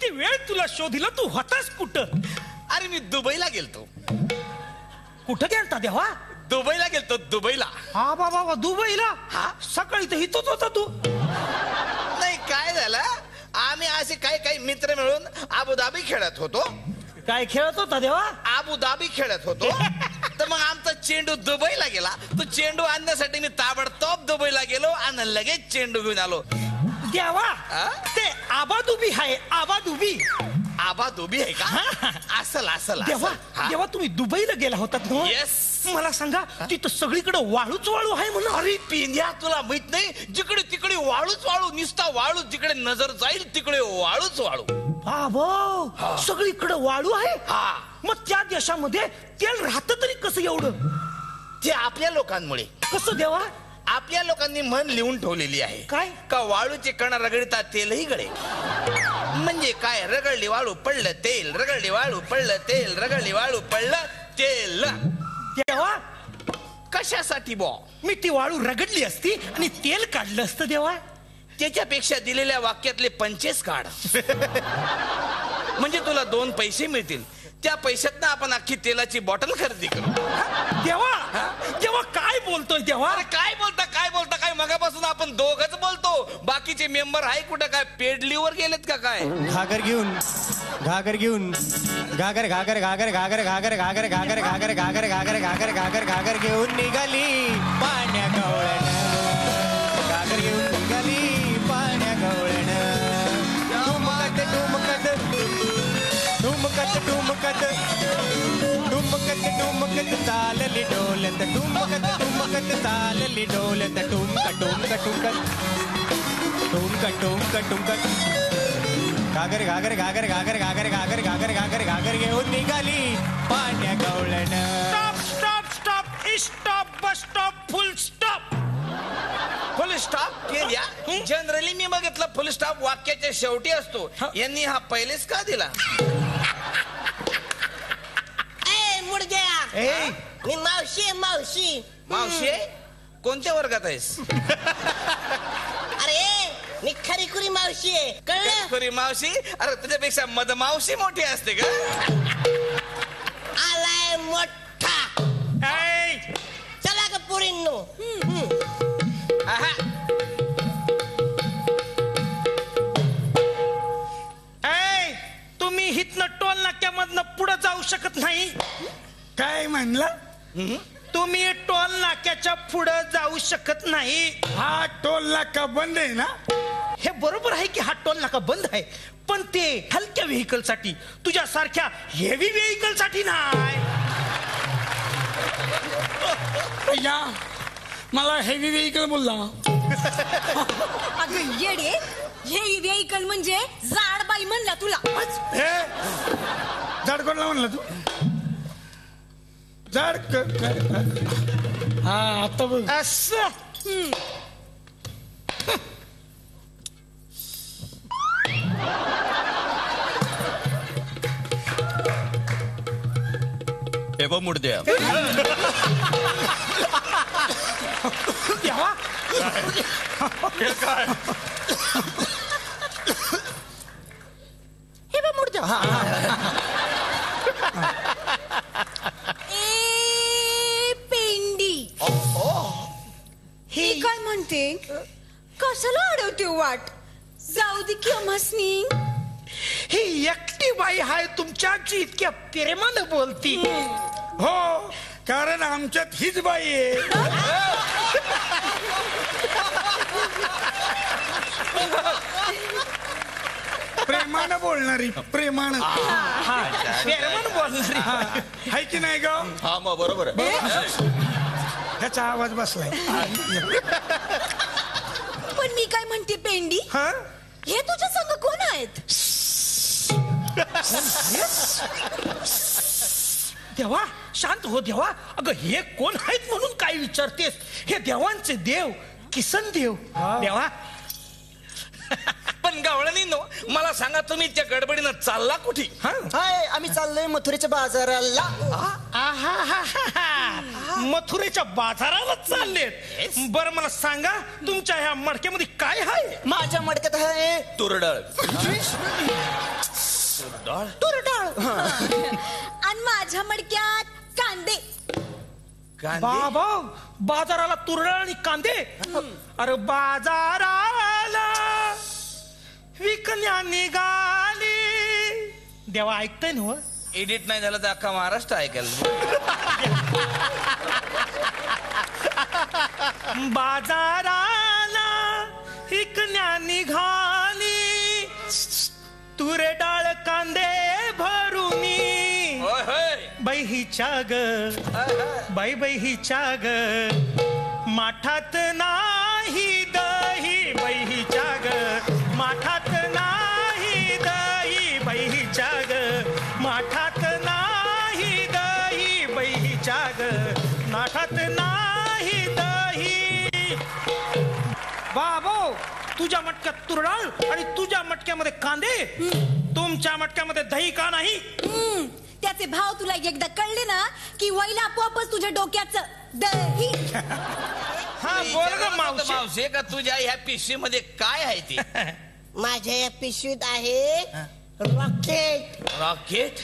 किती वेळ तुला शोधिलं, तू होतास कुठं? अरे मी दुबईला गेलतो. कुठं गेलता देवा? दुबईला गेलतो, दुबईला. हा बाबा दुबईला? हा, सकाळी तर इथंच होता तू. नाही, काय झालं, आम्ही असे काही मित्र मिळून अबुधाबी खेळत होतो. काय खेळत होता देवा? अबुधाबी खेळत होतो. तर मग आमचा चेंडू दुबईला गेला. तो चेंडू आणण्यासाठी मी ताबडतोब दुबईला गेलो आणि लगेच चेंडू घेऊन आलो. देवा ते आबादुबी आहे, आबादुबी. आबादुबी आहे का? असल देवा देवा तुम्ही दुबईला गेला होतात ना? येस. मला सांगा, तिथं सगळीकडे वाळूच वाळू आहे म्हणून. अरे पिंड्या, तुला माहित नाही, जिकडे तिकडे वाळूच वाळू, निसता वाळू, जिकडे नजर जाईल तिकडे वाळूच वाळू. बाबा सगळीकडे वाळू आहे. हा, मग त्या देशामध्ये तेल राहतं तरी कसं एवढं? ते आपल्या लोकांमुळे. कसं देवा? आपल्या लोकांनी म्हण लिहून ठेवलेली आहे. काय? का वाळूचे कण रगडतात तेलही गळे. म्हणजे काय, रगडली वाळू पडलं तेल, रगडली वाळू पडलं तेल, रगडली वाळू पडलं तेल. देवा कशासाठी बॉ? मी ती वाळू रगडली असती आणि तेल काढलं असतं देवा. त्याच्यापेक्षा दिलेल्या वाक्यातले 25 काढ. म्हणजे तुला 2 पैसे मिळतील. त्या पैशातनं आपण अख्खी तेलाची बॉटल खरेदी करू. देवा देवा काय बोलतोय देवा? अरे काय बोलता काय, मगापासून आपण दोघच बोलतो. बाकीचे मेंबर आहे कुठं? काय पेडलीवर गेलेत का काय? घागर घेऊन घागर घागर घागर घागर घागर घागर घागर घागर घागर घागर घागर घागर घेऊन निघाली पाण्या गवळण. घागर घेऊन निघाली पाण्या गवळण. ठुमकत ठुमकत ठुमकत ठुमकत चालली डोलत. ठुमकत ठुमकत चालली डोलत. ठुमक ठुमक ठुमकत ठुमकत ठुमकत घागर घागर घागर घागर घागर घागर घागर घागर घागर घेऊन निघाली पाण्या गवळण. Stop stop stop bus stop फुल स्टॉप. फुल स्टॉप केल्या. जनरली मी बघितलं फुल स्टॉप वाक्याच्या शेवटी असतो. यांनी हा पहिलेच का दिला? मी मावशी मावशी कोणत्या वर्गात आहेस? अरे मी खरीखुरी मावशी आहे, कळलं? खरी मावशी? अरे तुझ्यापेक्षा मधमावशी मोठी असते का? आलाय मोठा. चला का पोरींनो? तुम्ही हितनं टोल नाक्यामधनं पुढे जाऊ शकत नाही. काय म्हणला? तुम्ही टोल नाक्याच्या पुढे जाऊ शकत नाही. हा टोल नाका बंद आहे ना? हे बरोबर आहे की हा टोल नाका बंद आहे, पण ते हलक्या व्हेकल साठी, तुझ्यासारख्या हेवी व्हेकल साठी नाही. या मला हेवी व्हेकल बोलला. अगं येडे, हेवी व्हेकल म्हणजे जाड बाई म्हणला तुला. जाड कोणला म्हणला तू? जाड हा आता बघ. असं हे बघ मुडद्या. काय हे बघ मुडद्या. ए पेंडी, हे काय म्हणते? कशाला अडवते वाट? जाऊ दे की आम्हासनी. ही एकटी बाई आहे तुमच्याची इतक्या प्रेमानं बोलती. हो, कारण आमच्यात हीच बाई आहे. प्रेमानं बोलणारी, प्रेमानं बोलणारी आहे की नाही ग? हा मग बरोबर आहे. ह्याचा आवाज बसलाय. पण मी काय म्हणते पेंडी, हे तुझ्या संग कोण आहेत? देवा शांत हो देवा. अगं हे कोण आहेत म्हणून काय विचारतेस? हे देवांचे देव किसन देव. देवा पण गावळणींनो, मला सांगा, तुम्ही त्या गडबडीनं चालला कुठे? हाय, आम्ही चाललोय मथुरेच्या बाजाराला. मथुरेच्या बाजाराला चाललेत? बरं मला सांगा, तुमच्या ह्या मडक्यामध्ये काय आहे? माझ्या मडक्यात आहे तुरडळ. तुरडाळ आणि माझ्या मडक्यात कांदे. बाबा बाजाराला तुरडाळ आणि कांदे. अरे बाजाराला विकण्या निघाली. देवा ऐकताय ना? एडिट नाही झालं तर अख्खा महाराष्ट्र ऐकेल. बाजाराला विकण्या निघाली तुरे डाळ कांदे भरूनी. होय होय. बाई हिच्या ग बाई हिच्या ग माठात नाही दही. बाई हिच्या ग माठात नाही दही. बाई हिच्या ग माठात नाही दही. बाई हिच्या ग माठात नाही दही. बाबो तुझ्या मटक्यात तुरडाळ आणि तुझ्या मटक्यामध्ये कांदे. तुमच्या मटक्यामध्ये दही का नाही? त्याचे भाव तुला एकदा कळले ना की वैला आपोआपच तुझ्या डोक्याचं दही. हा बोल ग मावशी. मावशी का तुझ्या ह्या पिशवी मध्ये काय आहे ते? माझ्या या पिशवीत आहे रॉकेट. रॉकेट?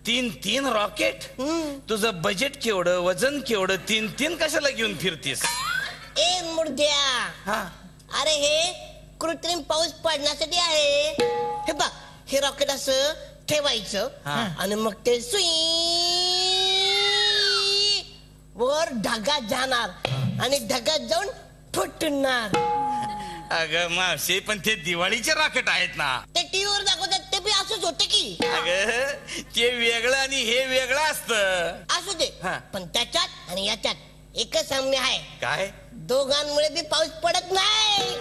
3 रॉकेट? तुझं बजेट केवढं, वजन केवढं, 3 कशाला घेऊन फिरतीस? ए मुर्द्या, अरे हे कृत्रिम पाऊस पडण्यासाठी आहे. हे बघ, हे रॉकेट असं ठेवायचं आणि मग ते सुई वर ढगात जाणार आणि ढगात जाऊन फुटणार. अगं मावशी पण ते दिवाळीचे रॉकेट आहेत ना. ते टीव्हीवर दाखवतात ते बी असंच होते की. अगं ते वेगळं आणि हे वेगळं असतं. असू दे, पण त्याच्यात आणि याच्यात एकच साम्य आहे. काय? दोघांमुळे बी पाऊस पडत नाही.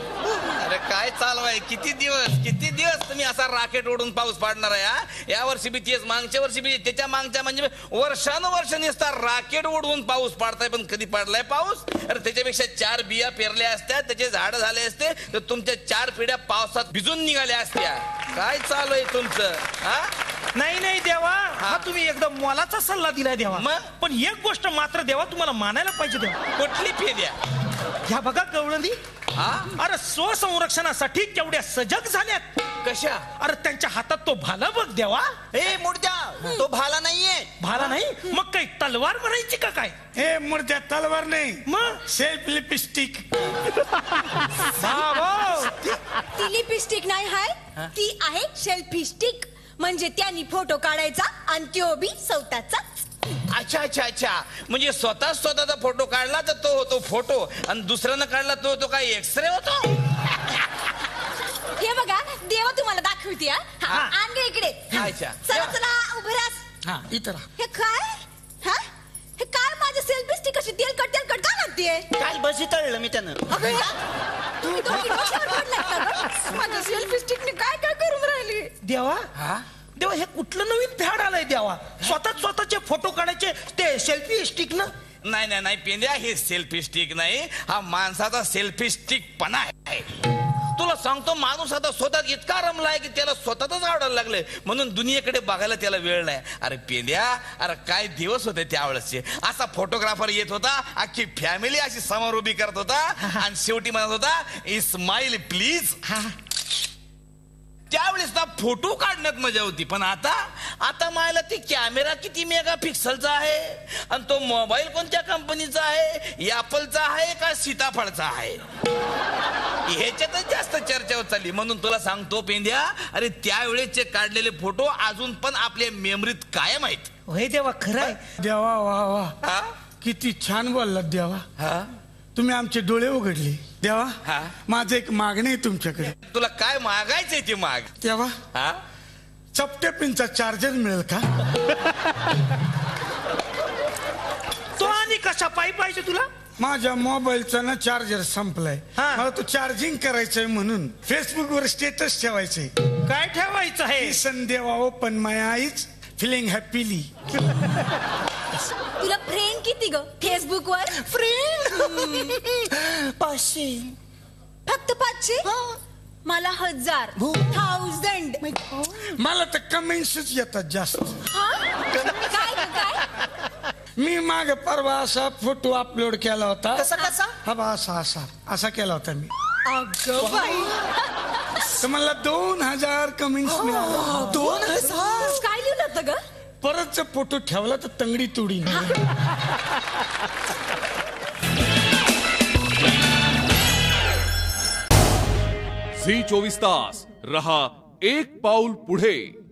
अरे काय चालवाय? किती दिवस तुम्ही असा रॉकेट ओढून पाऊस पाडणार आहे? या वर्षी बी तेच, मागच्या वर्षी बी त्याच्या मागच्या, म्हणजे वर्षानुवर्ष नुसता रॉकेट ओढवून पाऊस पाडताय. पण कधी पडलाय पाऊस? अरे त्याच्यापेक्षा 4 बिया पेरल्या असत्या, त्याचे झाड झाले असते तर तुमच्या 4 पिढ्या पावसात भिजून निघाल्या असत्या. काय चालू आहे तुमचं? नाही देवा, हा तुम्ही एकदम मोलाचा सल्ला दिलाय देवा. मग? पण एक गोष्ट मात्र देवा तुम्हाला मानायला पाहिजे देवा. कुठली फेऱ्या? ह्या बघा गवळणी. अरे स्वसंरक्षणासाठी केवढ्या सजग झाल्यात. कशा? अरे त्यांच्या हातात तो भाला बघ देवा. ए मुर्द्या, तो भाला नाहीये. भाला नाही मग काही तलवार म्हणायची का काय? हे मूर्त्या तलवार नाही, मग सेल्फ लिपस्टिक. ती लिपस्टिक नाही हाय, ती आहे सेल्फी स्टिक. म्हणजे त्यांनी फोटो काढायचा आणि तो बी स्वतःचा. अच्छा म्हणजे स्वतःचा फोटो काढला तर तो होतो फोटो आणि दुसऱ्यानं काढला तो होतो काय एक्सरे होतो? हे बघा देवा तुम्हाला दाखवते. आणगे इकडे. अच्छा. चला उभं राहा. इतर हे काय? हे काय माझी सेल्फी स्टिक अशी तेलकट का लागतेय? काल बसी तळलं मी त्यानं. तुम्ही दोघी डोक्यावर पडलात का गं? माझ्या सेल्फी स्टिकने काय करून राहिली? देवा देवा हे कुठलं नवीन फॅड आलंय देवा? स्वतःचे फोटो काढायचे ते सेल्फी स्टिक ना? नाही पेंद्या, हे सेल्फी स्टिक नाही, हा माणसाचा सेल्फी स्टिक पणा आहे. तुला सांगतो, माणूस आता स्वतः इतका रमलाय की त्याला स्वतःच आवडायला लागले, म्हणून दुनियेकडे बघायला त्याला वेळ नाही. अरे पेंद्या, अरे काय दिवस होते त्यावेळेसचे. असा फोटोग्राफर येत होता, अख्खी फॅमिली अशी समोर उभी करत होता आणि शेवटी म्हणत होता स्माइल प्लीज. त्यावेळेस ना फोटो काढण्यात मजा होती. पण आता मायला ती कॅमेरा किती मेगा पिक्सलचा आहे आणि तो मोबाईल कोणत्या कंपनीचा आहे, ॲपलचा आहे का सीताफळचा आहे, ह्याच्यातच जास्त चर्चा होत चालली. म्हणून तुला सांगतो पेंद्या, अरे त्यावेळेसचे काढलेले फोटो अजून पण आपल्या मेमरीत कायम आहेत. होय देवा, खरं आहे. देवा वा किती छान बोललात देवा. तुम्ही आमचे डोळे उघडले देवा. माझं एक मागणी आहे तुमच्याकडे. तुला काय मागायचंय ते माग. देवा, चपट्या पिनचा चार्जर मिळेल का? तो आणि कशा पाहिजे तुला? माझ्या मोबाईलचा ना चार्जर संपलाय. मला तो चार्जिंग करायचंय म्हणून फेसबुक वर स्टेटस ठेवायचंय. काय ठेवायचं आहे? संदेवा ओपन माय आईज फिलिंग हॅपीली. तुला फ्रेंड किती ग फेसबुक वर? फ्रेंड 500. फक्त 500? मला 1000 1000. मला तर कमेंट्सच येतात जास्त. काय मी मागे परवा असा फोटो अपलोड केला होता. कसा? हा बा असा केला होता मी. अगं बाई, तर मला 2000 कमेंट्स मिळाले. 2000. होतं ग? परत जर फोटो ठेवला तर तंगडी तुडी. झी 24 तास रहा एक पाऊल पुढे.